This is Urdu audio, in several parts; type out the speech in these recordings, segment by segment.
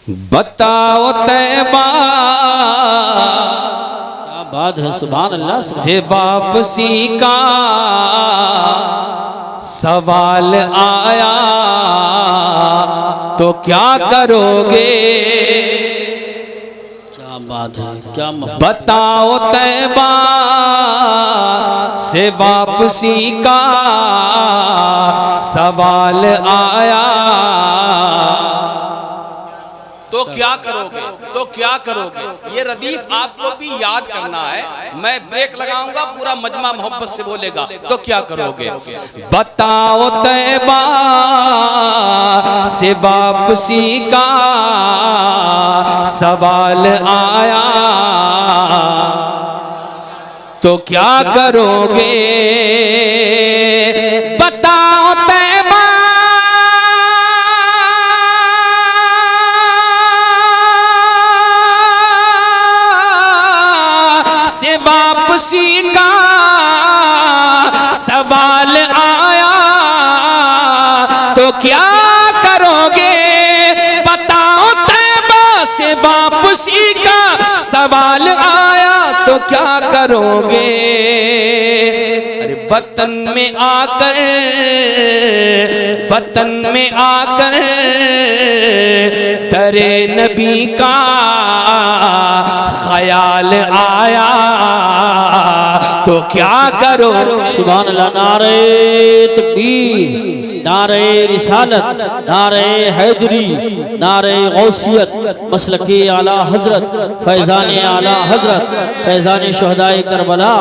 بتاؤ طیبہ کیا بات ہے، سبحان اللہ۔ سے واپسی کا سوال آیا تو کیا کرو گے؟ کیا بات ہے، کیا بتاؤ طیبہ سے واپسی کا سوال آیا تو کیا کرو گے؟ تو کیا کرو گے؟ یہ ردیف آپ کو بھی یاد کرنا ہے۔ میں بریک لگاؤں گا، پورا مجمع محبت سے بولے گا تو کیا کرو گے؟ بتاؤ طیبہ سے واپسی کا سوال آیا تو کیا کرو گے؟ بتاؤ طیبہ سے واپسی کا سوال آیا تو کیا کرو گے؟ بتاؤ طیبہ سے واپسی کا سوال آیا تو کیا کرو گے؟ ارے وطن میں آ کر، وطن میں آ کر درِ نبی کا خیال آیا تو کیا کرو؟ سبحان اللہ۔ نعرہ تکبیر، نعرہ رسالت، نعرہ حیدری، نعرہ غوثیت، مسلک اعلیٰ حضرت، فیضان اعلیٰ حضرت، فیضان شہدائے کربلا،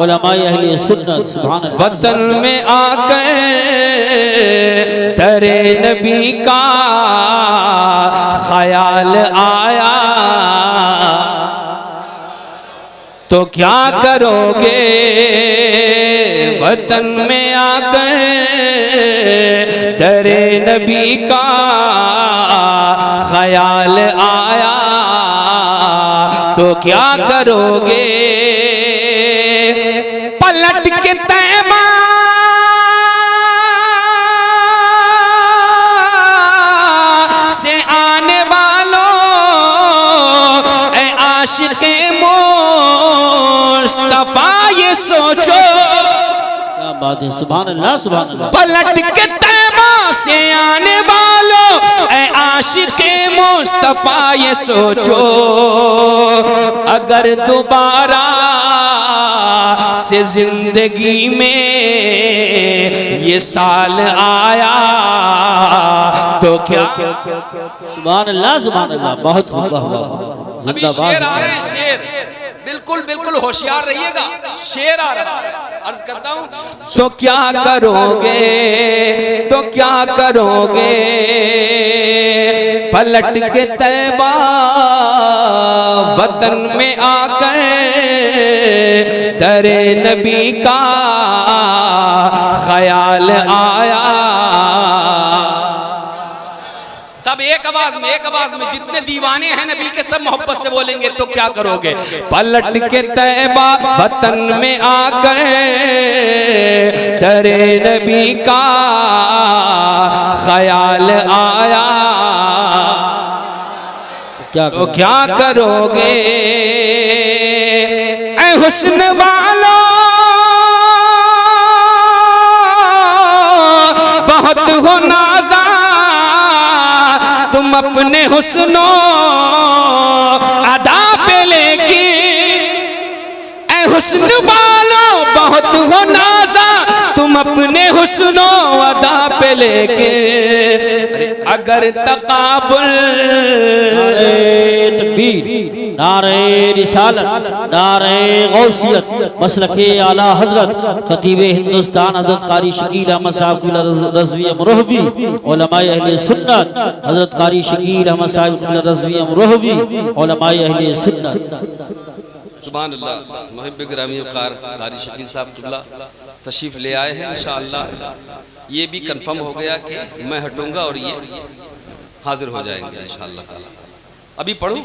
علماء اہل سنت۔ سبحان اللہ۔ وطن میں آ کر درِ نبی کا خیال آیا تو کیا کرو گے؟ وطن میں آ کر درِ نبی کا خیال آیا تو کیا کرو گے؟ پلٹ کے طیبہ سے آنے والوں، اے عاشق مصطفیٰ یہ سوچو، کیا بات ہے، سبحان اللہ، سبحان اللہ۔ پلٹ کے طیبہ سے آنے والوں، اے عاشق مصطفیٰ یہ سوچو، اگر دوبارہ سے زندگی میں یہ سال آیا تو کیا؟ سبحان اللہ، سبحان اللہ۔ بہت خوب، ابھی شیر آ رہے ہیں، شیر بالکل بالکل ہوشیار رہیے گا، شیر آ رہا ہے، عرض کرتا ہوں تو کیا کرو گے؟ تو کیا کرو گے؟ پلٹ کے طیبہ وطن میں آ کر درِ نبی کا خیال آیا۔ سب ایک آواز میں، ایک آواز میں، جتنے دیوانے ہیں نبی کے سب محبت سے بولیں گے تو کیا کرو گے؟ پلٹ کے طیبہ وطن میں آ کر درِ نبی کا خیال آیا تو کیا کرو گے؟ اے حسن والو بہت ہو نازا تم اپنے حسن و ادا پہ لے کے، اے حسن والو بہت ہو نازا تم اپنے حسن و ادا پہ لے کے، اگر تقابل تکبیر، نعرہ رسالت، نعرہ غوثیت، مسلک اعلیٰ حضرت، خطیب ہندوستان حضرت قاری شکیل احمد صاحب رضوی امروہوی، علماء اہل سنت حضرت قاری شکیل احمد صاحب رضوی امروہوی، علماء اہل سنت۔ سبحان اللہ۔ محب گرامی وقار قاری شکیل صاحب قبلہ تشریف لے آئے ہیں، انشاءاللہ یہ بھی کنفرم ہو گیا کہ میں ہٹوں گا اور یہ حاضر ہو جائیں گے انشاءاللہ تعالی۔ ابھی پڑھوں؟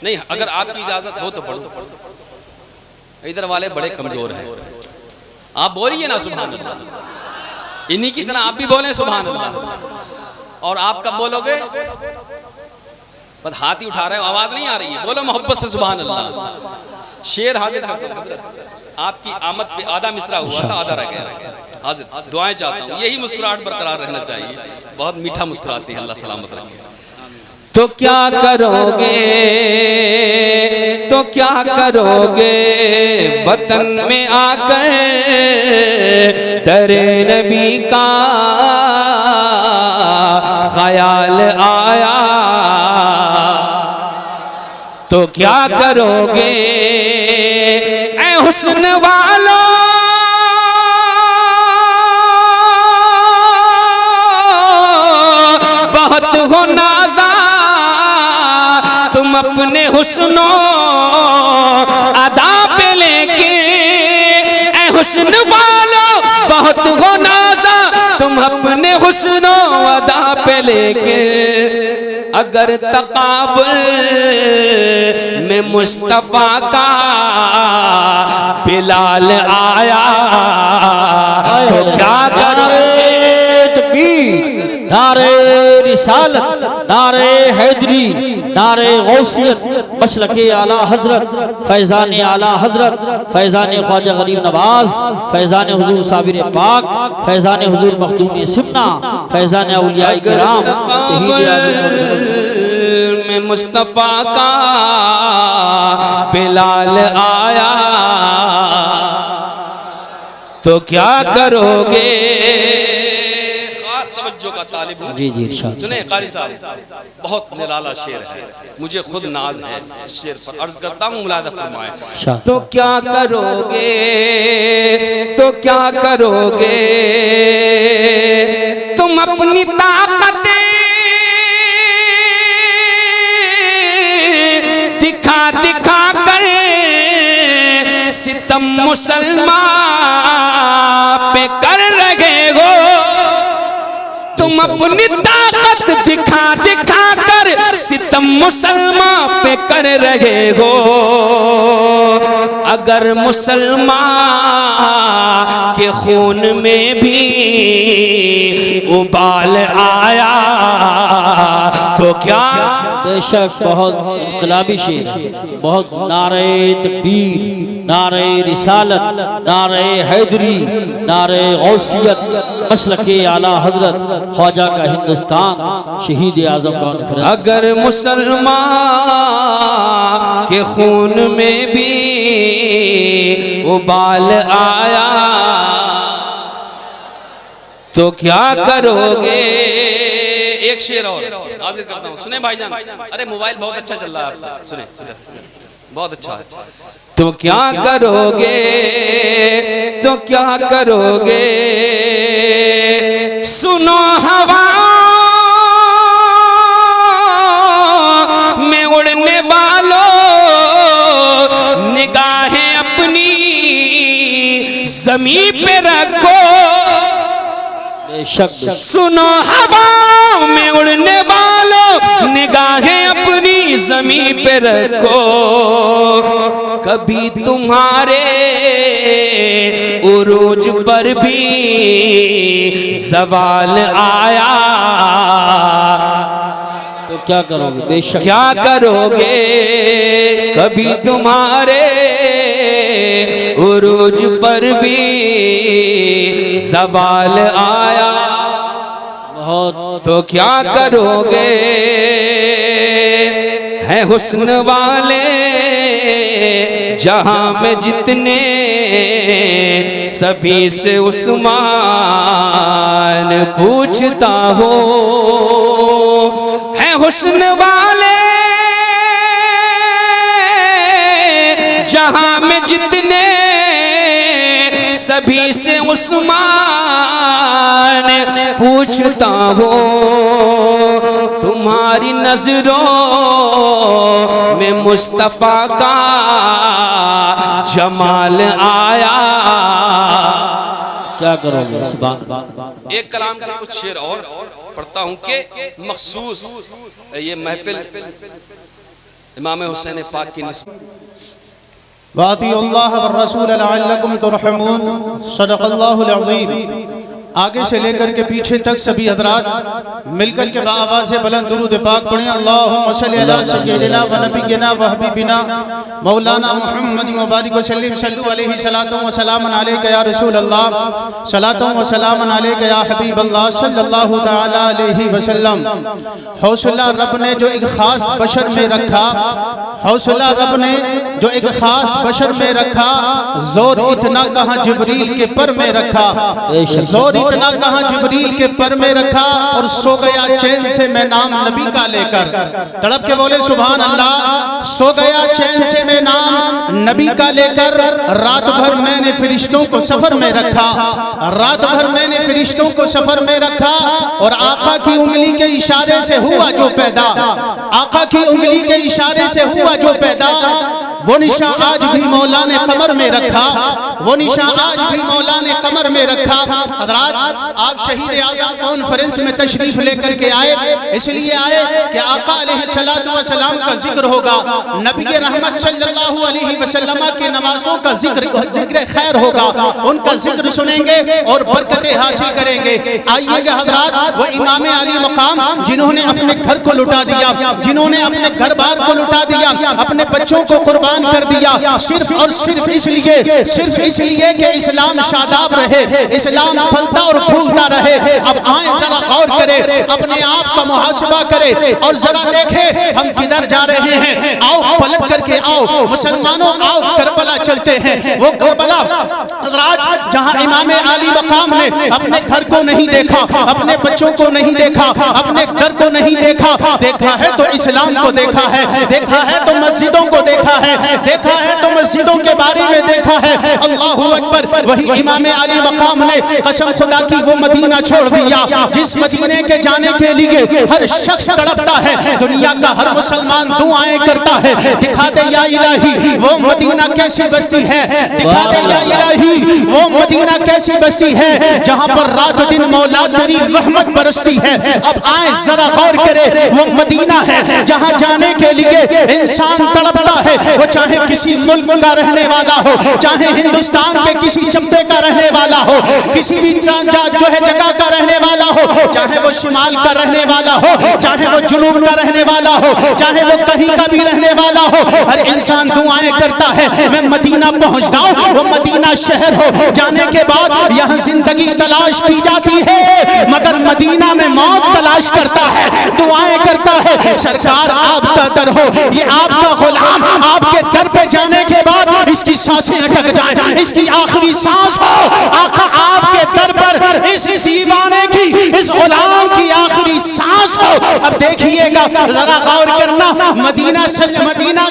نہیں، اگر آپ کی اجازت ہو تو پڑھوں۔ ادھر والے بڑے کمزور ہیں، آپ بولیے نا سبحان اللہ، انہی کی طرح آپ بھی بولیں سبحان اللہ۔ اور آپ کب بولو گے؟ بس ہاتھ ہی اٹھا رہے ہو، آواز نہیں آ رہی ہے، بولو محبت سے سبحان اللہ. شیر حاضر کرتا ہوں حضرت، آپ کی آمد پہ آدھا مصرع ہوا تھا، آدھا رہ گیا. حاضر دعائیں چاہتا ہوں، یہی مسکراہٹ برقرار رہنا چاہیے. بہت میٹھا مسکراتے ہیں، اللہ سلامت رکھے. تو کیا کرو گے، تو کیا کرو گے وطن میں آ کر در نبی کا خیال آیا. تو کیا کرو گے اے حسن والو، بہت ہو نازا تم اپنے حسن و ادا پہ لے کے. اے حسن والو بہت ہو نازا تم اپنے حسن و ادا پہ لے کے. اگر تقابل میں مصطفیٰ کا بلال آیا تو کیا کرے. نعرہ رسالت، نعرہ حیدری، نعرہ غوثیت، مسلک اعلی حضرت فیضان اعلی حضرت فیضان خواجہ غریب نواز، فیضان حضور صابر پاک، فیضان حضور مخدوم سمنا، فیضان اولیاء کرام، شہید اعظم میں مصطفیٰ کا بلال آیا تو کیا کرو گے. جو کا طالب ہوں. جی جی ارشاد. سنیں قاری صاحب، بہت نرالا شعر ہے، مجھے خود ناز ہے اس شعر پر. عرض کرتا ہوں ملاحظہ فرمائیں. تو کیا کرو گے، تو کیا کرو گے تم اپنی طاقتیں دکھا دکھا کر ستم مسلمان پہ کر رہے ہو. تم اپنی طاقت دکھا دکھا کر ستم مسلمان پہ کر رہے ہو. اگر مسلمان کے خون میں بھی ابال آیا تو کیا. بے شک بہت انقلابی شعر، بہت نعرہ تکبیر، نعرہ رسالت، نعرہ حیدری، نعرہ غوثیت، مسلک اعلی حضرت خواجہ کا ہندوستان، شہید اعظم کانفرنس. اگر مسلمان کے خون میں بھی ابال آیا تو کیا کرو گے. ایک شعر اور حاضر کرتا ہوں، سنیں بھائی جان. ارے موبائل بہت اچھا چل رہا ہے آپ کا، سنیں بہت اچھا ہے. تو کیا کرو گے، تو کیا کرو گے سنو ہوا میں اڑنے والوں، نگاہیں اپنی زمین پہ رکھو. سنو ہوا میں اڑنے والوں، نگاہیں اپنی زمین پہ رکھو. کبھی تمہارے عروج پر بھی زوال آیا تو کیا کرو گے. بے شک کیا کرو گے. کبھی تمہارے عروج پر بھی زوال آیا تو کیا کرو گے. ہیں حسن والے جہاں میں جتنے، سبھی سے عثمان پوچھتا ہوں. ہیں حسن والے جہاں میں جتنے، سبھی سے عثمان پوچھتا ہوں. تمہاری نظروں میں مصطفیٰ کا جمال آیا. کیا کرو گے. ایک کلام کے کچھ شعر اور پڑھتا ہوں کہ مخصوص یہ محفل امام حسین پاک کی نسبت. وَأَطِيعُوا اللَّهَ وَالرَّسُولَ لَعَلَّكُمْ تُرْحَمُونَ. صدق اللہ العظیم. آگے سے لے کر کے پیچھے تک سبھی حضرات مل کر کے بآواز بلند درود پاک پڑھیں اللہم صلی علی سیدنا و نبینا و حبیبنا مولانا محمد مبارک وسلم صلو علیہ صلاۃ و سلام علیک یا رسول اللہ صلاۃ و سلام علیک یا حبیب اللہ صلی اللہ تعالی علیہ وسلم۔ حوصلہ رب نے جو ایک خاص بشر میں رکھا، حوصلہ رب نے جو ایک خاص بشر میں رکھا، زور اتنا کہاں جبریل کے پر میں رکھا، زور اتنا کہاں جبریل کے پر میں رکھا، اور سو گیا چین سے میں نام نبی کا لے کر، تڑپ کے بولے سبحان اللہ، سو گیا چین سے میں نام نبی کا لے کر، رات بھر میں نے فرشتوں کو سفر میں رکھا، رات بھر میں نے فرشتوں کو سفر میں رکھا، اور آقا کی انگلی کے اشارے سے ہوا جو پیدا، آقا کی انگلی کے اشارے سے ہوا جو پیدا، وہ نشان آج بھی مولا نے قمر میں رکھا، وہ نشان آج بھی مولا نے قمر میں رکھا۔ حضرات آپ شہید اعظم کانفرنس میں تشریف لے کر کے آئے، اس لیے آئے کہ آقا علیہ السلام کا ذکر ہوگا، نبی رحمت صلی اللہ علیہ وسلم کے نمازوں کا ذکر خیر ہوگا، ان کا ذکر سنیں گے اور برکتیں حاصل کریں گے۔ آئیے گا حضرات، وہ امام علی مقام جنہوں نے اپنے گھر کو لٹا دیا، جنہوں نے اپنے گھر بار کو لٹا دیا، اپنے بچوں کو قربان کر دیا، صرف اور صرف اس لیے کہ اسلام شاداب رہے، اسلام پھلتا اور پھولتا رہے۔ اب آئیں ذرا غور کرے، اپنے آپ کا محاسبہ کرے اور ذرا دیکھیں ہم کدھر جا رہے ہیں۔ آؤ پلٹ کر کے آؤ مسلمانوں، آؤ کربلا چلتے ہیں۔ وہ کربلا حضرات جہاں امام علی مقام نے اپنے گھر کو نہیں دیکھا، اپنے بچوں کو نہیں دیکھا، اپنے گھر کو نہیں دیکھا، دیکھا ہے تو اسلام کو دیکھا ہے، دیکھا ہے تو مسجدوں کو دیکھا ہے، دیکھا ہے تو مسجدوں کے بارے میں دیکھا ہے۔ اللہ اکبر، وہی امام علی مقام نے قسم خدا کی وہ مدینہ چھوڑ دیا جس مدینے کے جانے کے لیے ہر شخص تڑپتا ہے، دنیا کا ہر مسلمان دعائیں کرتا ہے، دکھا دے یا الہی وہ مدینہ کیسی بستی ہے، دکھا دے یا الہی وہ مدینہ کیسی بستی ہے جہاں پر رات دن مولا تیری رحمت برستی ہے۔ اب آئیں ذرا غور کرے، وہ مدینہ ہے جہاں جانے کے لیے انسان تڑپتا ہے، وہ چاہے کسی ملک کا رہنے والا ہو، چاہے ہندوستان کے کسی چپٹے کا رہنے والا ہو، کسی بھی جو ہے جگہ کا رہنے والا ہو، چاہے وہ شمال کا رہنے والا ہو، چاہے وہ جنوب کا رہنے والا ہو، چاہے وہ کہیں کا بھی رہنے والا ہو، ہر انسان دعائیں کرتا ہے میں مدینہ پہنچ جاؤں، وہ مدینہ شہر ہو، جانے کے بعد یہاں زندگی تلاش کی جاتی ہے، مگر مدینہ میں موت تلاش کرتا ہے، دعائیں کرتا ہے سرکار آپ کا در ہو، یہ آپ کا غلام آپ کے در پہ جانے کے بعد اس کی سانسیں اٹک جائیں، اس کی آخری سانس ہو آقا آپ کے در پر، اس دیوانے کی، اس غلام کی آخری سانس ہو۔ اب دیکھئے گا ذرا غور کرنا، مدینہ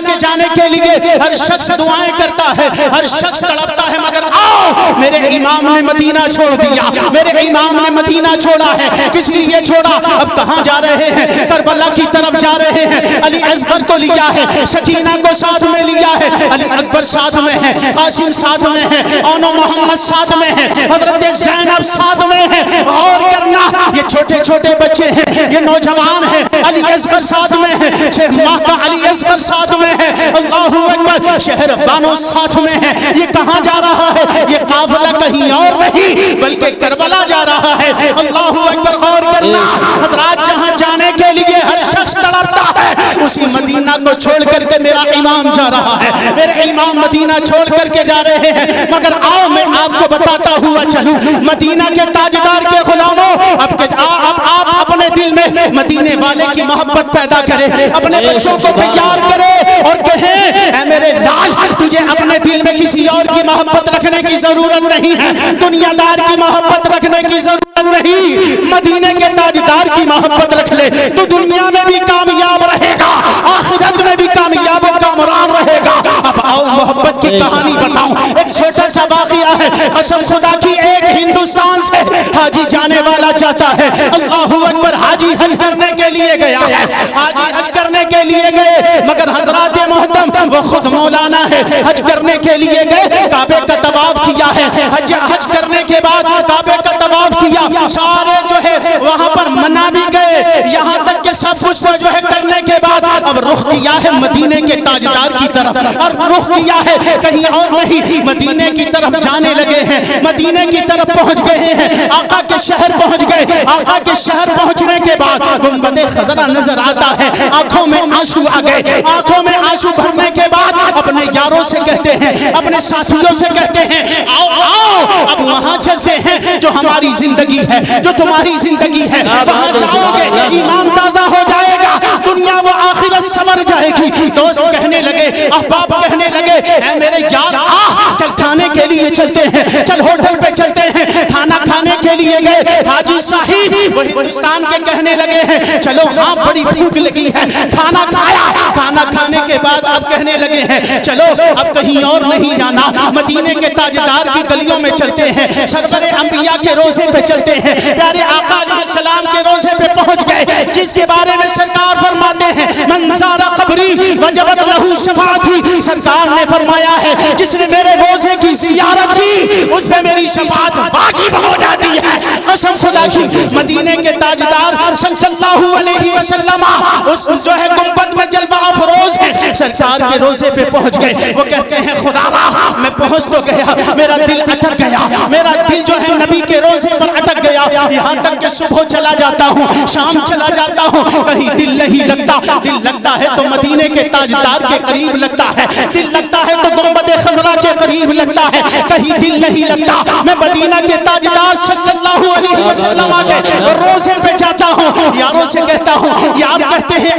کے جانے کے لیے ہر شخص دعائیں کرتا ہے، ہر شخص تڑپتا ہے، مگر آؤ میرے امام نے مدینہ چھوڑ دیا، میرے امام نے مدینہ چھوڑا ہے، کس لیے چھوڑا؟ اب کہاں جا رہے ہیں؟ کربلا کی طرف جا رہے ہیں۔ علی اصغر کو لیا ہے، سکینہ کو ساتھ میں لیا ہے، علی اکبر ساتھ میں ہے، قاسم ساتھ میں ہے، اونو محمد ساتھ میں ہے، حضرت زینب ساتھ میں ہے۔ غور کرنا، یہ چھوٹے چھوٹے بچے ہیں، یہ نوجوان ہیں، علی اصغر ساتھ میں ہے، 6 ماہ کا علی اصغر ساتھ میں ہے، اللہ اکبر، شہر بانو ساتھ میں ہے۔ یہ کہاں جا رہا ہے؟ یہ قافلہ کہیں اور نہیں بلکہ کربلا جا رہا ہے، اللہ اکبر۔ غور کرنا حضرات، جہاں جانے کے لیے ہر شخص تڑپتا ہے، اسی مدینہ کو چھوڑ کر کے میرا امام جا رہا ہے، میرے امام مدینہ چھوڑ کر کے جا رہے ہیں، مگر آؤ میں آپ کو بتاتا ہوا چلوں، مدینہ کے تاجدار کے غلاموں، اب آپ اپنے دل میں مدینے والے کی محبت پیدا کریں، اپنے بچوں کو تیار کریں اور کہیں اے میرے لال، تجھے اپنے دل میں کسی اور کی محبت رکھنے کی ضرورت نہیں ہے، دنیا دار کی محبت رکھنے کی ضرورت نہیں، مدینے کے تاجدار کی محبت رکھ لے تو دنیا میں بھی کامیاب رہے گا، آخرت میں بھی کامیاب و کامران رہے گا۔ اب آؤ محبت کی کہانی بتاؤں، ایک چھوٹا سا واقعہ ہے، قسم خدا کی، ایک ہندوستان سے حاجی جانے والا چاہتا ہے، اللہ اکبر، حاجی حج کرنے کے لیے گیا ہے، حاجی حج کرنے کے لیے گئے، مگر حضرات محترم وہ خود مولانا ہے، حج کرنے کے لیے گئے، کعبے کا طواف کیا ہے، حج کرنے کے بعد کعبے کا طواف کیا، سارے جو ہے وہاں پر منا بھی گئے، یہاں تک کہ سب کچھ جو ہے کرنے کے بعد اب رخ کیا ہے مدینے کے تاجدار کی طرف، اور رخ کیا ہے کہیں اور نہیں، مدینے کی طرف جانے لگے ہیں، مدینے کی طرف پہنچ گئے ہیں، آقا کے شہر پہنچ گئے۔ آقا کے شہر پہنچنے کے بعد گنبد خضرا نظر آتا ہے، آنکھوں میں آنسو آ گئے، آنکھوں میں آنسو بھرنے کے بعد اپنے یاروں سے کہتے ہیں، اپنے ساتھیوں سے کہتے ہیں آؤ آؤ اب وہاں چلتے ہیں جو ہماری زندگی ہے، جو تمہاری زندگی ہے، وہاں جاؤ گے ایمان تازہ ہو جائے گا، دنیا و آخرت سنور جائے گی۔ دوست کہنے لگے، احباب کہنے لگے اے میرے یار چل کھانے کے لیے چلتے ہیں، چل ہوٹل پہ چلتے ہیں، کھانا کھانے کے لیے گئے۔ حاجی صاحب وہ ہندوستان کے کہنے لگے ہیں چلو ہاں بڑی بھوک لگی ہے، کھانا کھایا، کھانا کھانے کے بعد اب کہنے لگے ہیں چلو اب کہیں اور نہیں جانا، مدینے کے تاجدار کی گلیوں میں چلتے ہیں، سرور انبیاء کے روزے پہ چلتے ہیں، پیارے آقا علیہ السلام کے روزے پہ پہنچ گئے، جس کے بارے میں سرکار فرماتے ہیں من زار قبری وجبت لہو شفاعتی، سرکار نے فرمایا ہے جس نے میرے روزے کی زیارت کی اس پہ میری شفاعت واجب ہو جاتی ہے۔ قسم خدا کی، مدینے کے تاجدار صلی اللہ علیہ وسلم اس جو ہے گنبد میں جلوہ افروز ہے، سرکار کے روزے پہ پہنچ گئے۔ وہ کہتے ہیں خدا را میں پہنچ تو گیا، میرا دل اٹک گیا، میرا دل جو ہے نبی کے روزے پر اٹک گیا، یہاں تک کہ صبح چلا جاتا ہوں، شام چلا جاتا ہوں، کہیں دل نہیں لگتا۔ دل لگتا ہے تو مدینے کے تاجدار کے قریب لگتا ہے، دل لگتا ہے تو گنبد خضرا کے قریب لگتا ہے، کہیں دل نہیں لگتا۔ میں مدینہ کے تاجدار صلی اللہ علیہ وسلم کے روزے پہ جاتا ہوں، یاروں سے کہتا ہوں، یار کہتے ہیں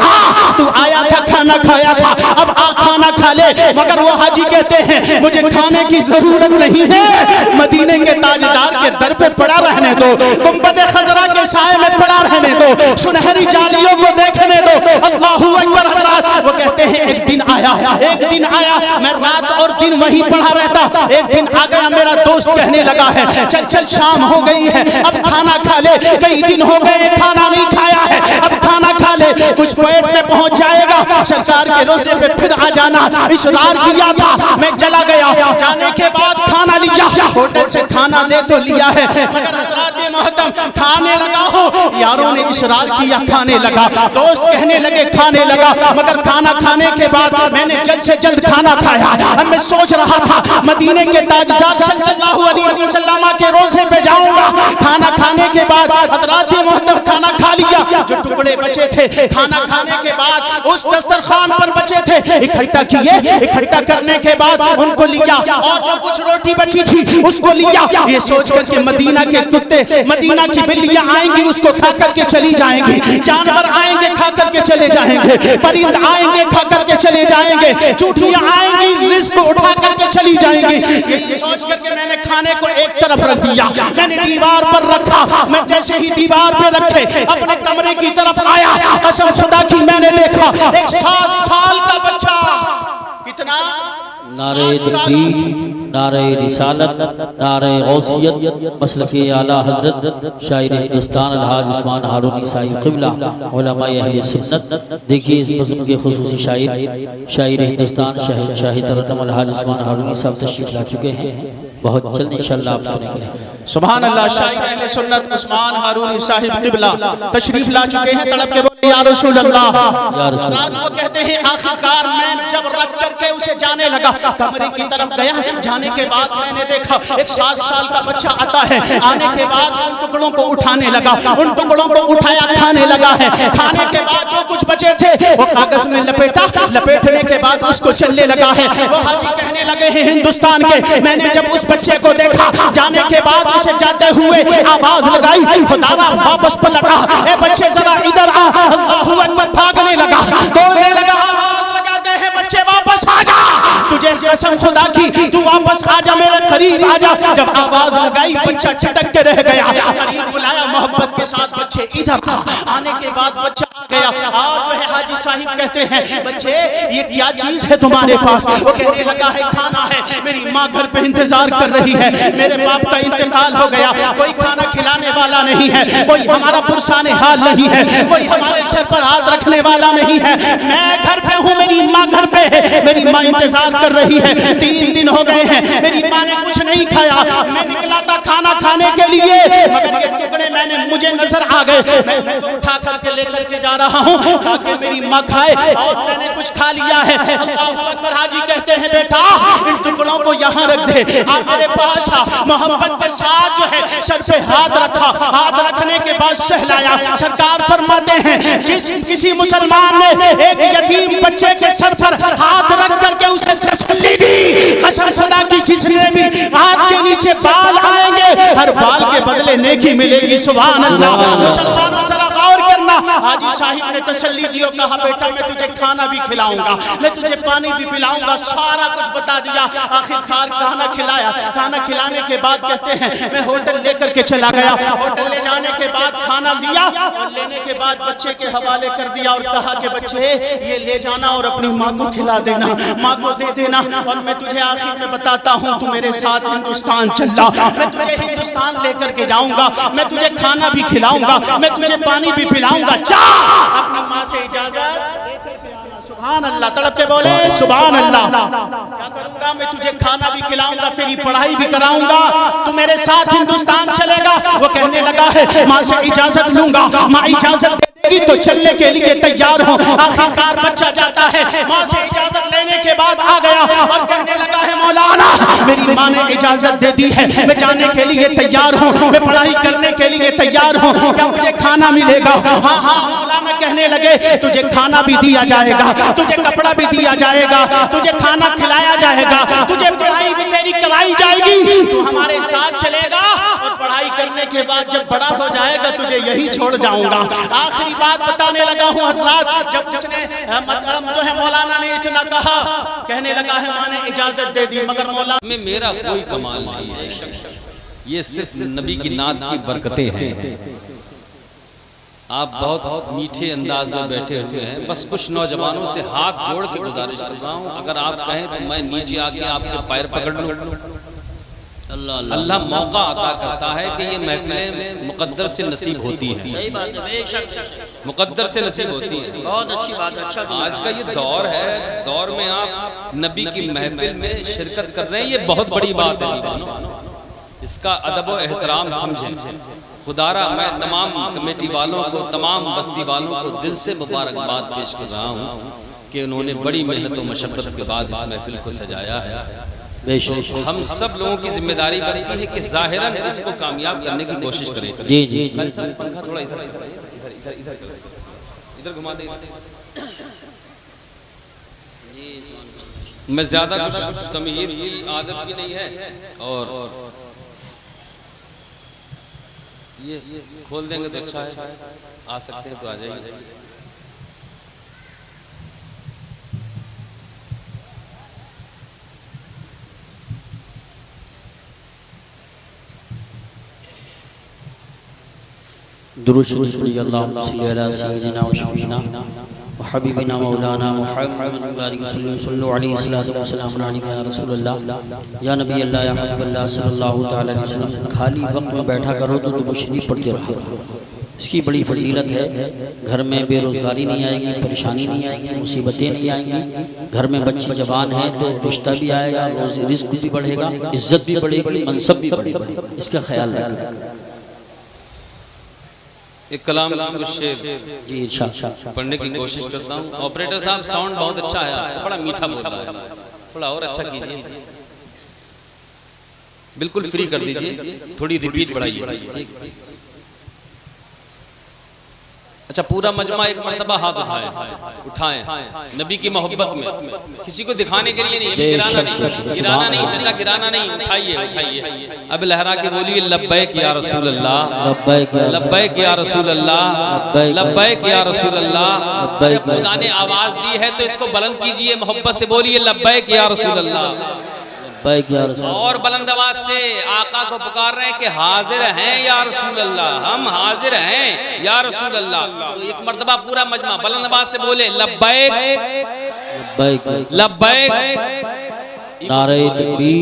تو آیا تھا کھانا کھایا تھا، اب کھانا کھا لے، مگر وہ حاجی کہتے ہیں مجھے کھانے کی ضرورت نہیں ہے، مدینے کے تاجدار کے در پہ پڑا رہنے دو، گنبد خضرا کے سائے میں پڑا رہنے دو، سنہری جالیوں کو دیکھنے دو۔ اللہ اکبر حضرات، وہ کہتے ہیں ایک دن آیا میں رات اور دن وہیں پڑا رہتا، ایک دن آ گیا میرا دوست کہنے لگا ہے چل شام ہو گئی ہے اب کھانا کھا لے، کئی دن ہو گئے کھانا نہیں کھایا ہے، اب کھانا کھا لے کچھ پیٹ میں پہنچ جائے گا، سرکار کے روزے پہ پھر آ جانا۔ اصرار کیا تھا، میں چلا گیا، جانے کے بعد کھانا لیا، ہوٹل سے کھانا لے تو لیا ہے مگر حضرات محترم کھانے لگا ہو، یاروں نے اصرار کیا، کھانے لگا، دوست کہنے لگے کھانے لگا، مگر کھانا کھانے کے بعد میں نے جلد سے جلد کھانا کھایا۔ اب میں سوچ رہا تھا مدینے کے تاجدار صلی اللہ علیہ وسلم کے روزے پہ جاؤں گا، کھانا کھانے کے بعد حضرات محترم کھانا کھا لیا، جو ٹکڑے بچے تھے کھانا کھانے کے بعد اس دسترخوان پر بچے تھے اکٹھا کیے، اکٹھا کرنے کے بعد ان کو لیا، اور جو کچھ روٹی بچی تھی اس کو لیا، یہ سوچ کر کہ مدینہ کے کتے، مدینہ کی بلیاں آئیں گی اس کو کھا کر کے چلی جائیں گی، جانور آئیں گے کھا کر کے چلے جائیں گے، پرند آئیں گے کھا کر کے چلے جائیں گے، چوٹیاں آئیں گی رزق اٹھا کر کے چلی جائیں گی، یہ سوچ کر کے میں نے کھانے کو ایک طرف رکھ دیا، میں نے دیوار پر رکھا، میں جیسے ہی دیوار پہ رکھے اپنے کمرے کی طرف آیا، قسم خدا کی میں نے دیکھا ایک 7 سال کا بچہ، کتنا نعرہ تکبیر، نعرہ رسالت، نعرہ غوثیت، مسلک اعلیٰ حضرت شاعر ہندوستان الحاج عثمان ہارونی صاحب قبلہ علماء اہل سنت۔ دیکھیے اس بزم کے خصوصی شاعر ہندوستان شاہ ترنم الحاج عثمان ہارونی صاحب تشریف لا چکے ہیں، بہت جلد انشاءاللہ آپ سنیں گے۔ سبحان اللہ، شاعر اہل سنت عثمان ہارونی صاحب قبلہ تشریف لا چکے ہیں، تڑپ کے بولے یا رسول اللہ۔ رات وہ کہتے ہیں آخرکار میں جب رکھ کر کے اسے جانے لگا، کمرے کی طرف گیا، جانے کے بعد میں نے دیکھا ایک 7 سال کا بچہ آتا ہے، آنے کے بعد ان ٹکڑوں کو اٹھانے لگا، ان ٹکڑوں کو اٹھایا کھانے لگا ہے، کھانے کے بعد جو کچھ بچے تھے وہ کاغذ میں لپیٹا، لپیٹنے کے بعد اس کو چلنے لگا ہے۔ وہ حاجی کہنے لگے ہیں ہندوستان کے، میں نے جب اس بچے کو دیکھا جانے کے بعد اسے جاتے ہوئے آواز لگائی، خدا واپس پلٹا، اے بچے ذرا ادھر آ، اللہ اکبر، بھاگنے لگا، دوڑنے لگا، آواز لگاتے ہیں بچے واپس آ جا، تجھے قسم خدا کی تو واپس آ جا، میرے قریب آ جا۔ جب آواز لگائی بچہ چھٹک کے رہ گیا، قریب بلایا محبت کے ساتھ، بچے ادھر آ، آنے کے بعد بچہ آ گیا، اور جو ہے حاجی صاحب کہتے ہیں بچے یہ کیا چیز ہے تمہارے پاس؟ وہ کہنے لگا ہے کھانا ہے، میری ماں گھر پہ انتظار کر رہی ہے، میرے باپ کا انتقال ہو گیا، کوئی کھانا کھلانے والا نہیں ہے، کوئی ہمارا پرسان حال نہیں ہے، کوئی ہمارے سر پر ہاتھ رکھنے والا نہیں ہے، میں گھر پہ ہوں، میری ماں گھر پہ ہے، میری ماں انتظار کر رہی ہے، 3 دن ہو گئے ہیں، میری ماں نے کچھ نہیں کھایا، میں نکلا تھا کھانا کھانے کے لیے مگر یہ ٹکڑے مجھے نظر آ گئے، میں ان کو اٹھا کر کے لے کر کے جا رہا ہوں تاکہ میری ماں کھائے اور میں نے کچھ کھا لیا ہے۔ اللہ اکبر۔ حاجی کہتے ہیں بیٹا ان ٹکڑوں کو یہاں رکھ دے، آپ میرے پاس محبت کے ساتھ جو ہے سر پہ ہاتھ رکھا، ہاتھ رکھنے کے بعد سہلایا۔ سرکار فرماتے ہیں جس کسی مسلمان نے ایک یتیم بچے کے سر پر ہاتھ رکھ کر کے اسے تسلی دی، قسم خدا کی جس نے بھی ہاتھ کے نیچے بال آئیں گے ہر بال کے بدلے نیکی ملے گی۔ سبحان اللہ۔ مسلمانوں ذرا غور کرنا، حاجی صاحب نے تسلی دی اور کہا بیٹا میں تجھے کھانا بھی کھلاؤں گا، میں تجھے پانی بھی پلاؤں گا، سارا کچھ بتا دیا۔ آخرکار کھانا کھلایا، کھانا کھلانے کے بعد کہتے ہیں میں ہوٹل لے کر کے چلا گیا، ہوٹل لے جانے کے بعد کھانا لیا اور لینے کے بعد بچے کے حوالے کر دیا اور کہا کہ بچے یہ لے جانا اور اپنی ماں کو کھلا دینا، ماں کو دے دینا، اور میں تجھے آخر میں بتاتا ہوں تو میرے ساتھ ہندوستان چل جا، میں تجھے ہندوستان لے کر کے جاؤں گا، میں تجھے کھانا بھی کھلاؤں گا، میں تجھے پانی بھی پلاؤں گا، جا اپنی ماں سے اجازت۔ سبحان اللہ، تڑپ کے بولے سبحان اللہ۔ کیا کروں گا؟ میں تجھے کھانا بھی کھلاؤں گا، تیری پڑھائی بھی کراؤں گا، تو میرے ساتھ ہندوستان چلے گا۔ وہ کہنے لگا ہے ماں سے اجازت لوں گا، ماں اجازت دے دے گی تو چلنے کے لیے تیار ہوں۔ آخرکار بچہ جاتا ہے، ماں سے اجازت لینے کے بعد آ گیا اور کہنے لگا ہے مولانا میری ماں نے اجازت دے دی ہے، میں جانے کے لیے تیار ہوں، میں پڑھائی کرنے کے لیے تیار ہوں، کیا مجھے کھانا ملے گا؟ ہاں ہاں مولانا کہنے لگے تجھے کھانا بھی دیا جائے گا، تجھے کپڑا بھی دیا جائے گا، تجھے کھانا کھلایا جائے گا، تجھے پڑھائی بھی تیری کرائی جائے گی، تو ہمارے ساتھ چلے گا اور پڑھائی کرنے کے بعد جب بڑا ہو جائے گا تجھے یہی چھوڑ جاؤں گا۔ آخری بات بتانے لگا ہوں حضرات، جب اس نے جو ہے مولانا نے اتنا کہا، کہنے لگا ہے ماں نے اجازت دے دی مگر مولانا میں میرا کوئی کمال نہیں ہے، یہ صرف نبی کی نعت کی برکتیں ہیں۔ آپ بہت میٹھے انداز میں بیٹھے ہوئے ہیں، بس کچھ نوجوانوں سے ہاتھ جوڑ کے گزارش کر رہا ہوں، اگر آپ کہیں تو میں نیچے آ کے آپ کے پیر پکڑ لوں۔ اللہ موقع عطا کرتا ہے کہ یہ محفلیں مقدر سے نصیب ہوتی ہیں، مقدر سے نصیب ہوتی ہیں۔ بہت اچھی بات ہے، اچھا آج کا یہ دور ہے، اس دور میں آپ نبی کی محفل میں شرکت کر رہے ہیں، یہ بہت بڑی بات ہے دیوانوں، اس کا ادب و احترام سمجھیں۔ خدارہ میں تمام کمیٹی والوں کو، تمام بستی والوں کو دل سے مبارکباد پیش کر رہا ہوں کہ انہوں نے بڑی محنت و مشقت کے بعد اس محفل کو سجایا ہے۔ ہم سب لوگوں کی ذمہ داری بنتی ہے کہ ظاہراً اس کو کامیاب کرنے کی کوشش کریں۔ جی جی پنکھا تھوڑا ادھر گھما دیں۔ میں زیادہ کچھ تمہید کی عادت بھی نہیں ہے، اور یہ کھول دیں گے تو اچھا ہے، آ سکتے ہیں تو آ جائیے۔ درود شریف پڑھیے، اللہم صلی علی سیدنا و شفیعنا و حبیبنا مولانا محمد صلی علیہ وسلم علیکہ یا رسول اللہ، یا نبی اللہ، یا حبیب اللہ صلی اللہ تعالی علیہ وسلم۔ خالی وقت میں بیٹھا کرو تو درود شریف پڑھتے رہا کرو، اس کی بڑی فضیلت ہے۔ گھر میں بے روزگاری نہیں آئے گی، پریشانی نہیں آئے گی، مصیبتیں نہیں آئیں گی، گھر میں بچی جوان ہے تو رشتہ بھی آئے گا، رزق بھی بڑھے گا، عزت بھی بڑھے گی، منصب بھی بڑھے گا، اس کا خیال رکھیں۔ ایک کلام کچھ شعر جی پڑھنے کی کوشش کرتا ہوں۔ آپریٹر صاحب ساؤنڈ بہت اچھا ہے، بڑا میٹھا بول رہا ہے، تھوڑا اور اچھا کیجئے، بالکل فری کر دیجئے، تھوڑی ریپیٹ بڑھائیے۔ اچھا پورا مجمع ایک مرتبہ ہاتھ اٹھائیں نبی کی محبت میں، کسی کو دکھانے کے لیے نہیں، گرانا نہیں چچا، گرانا نہیں، اٹھائیے۔ اب لہرا کے بولیے لبیک یا رسول اللہ، لبیک یا رسول اللہ، لبیک یا رسول اللہ۔ خدا نے آواز دی ہے تو اس کو بلند کیجئے، محبت سے بولیے لبیک یا رسول اللہ، اور بلند آواز سے آقا کو پکار رہے ہیں کہ حاضر ہیں یا رسول اللہ، ہم حاضر ہیں یا رسول اللہ۔ تو ایک مرتبہ پورا مجمع بلند آواز سے بولے لبیک لبیک، نعرہ تکبیر۔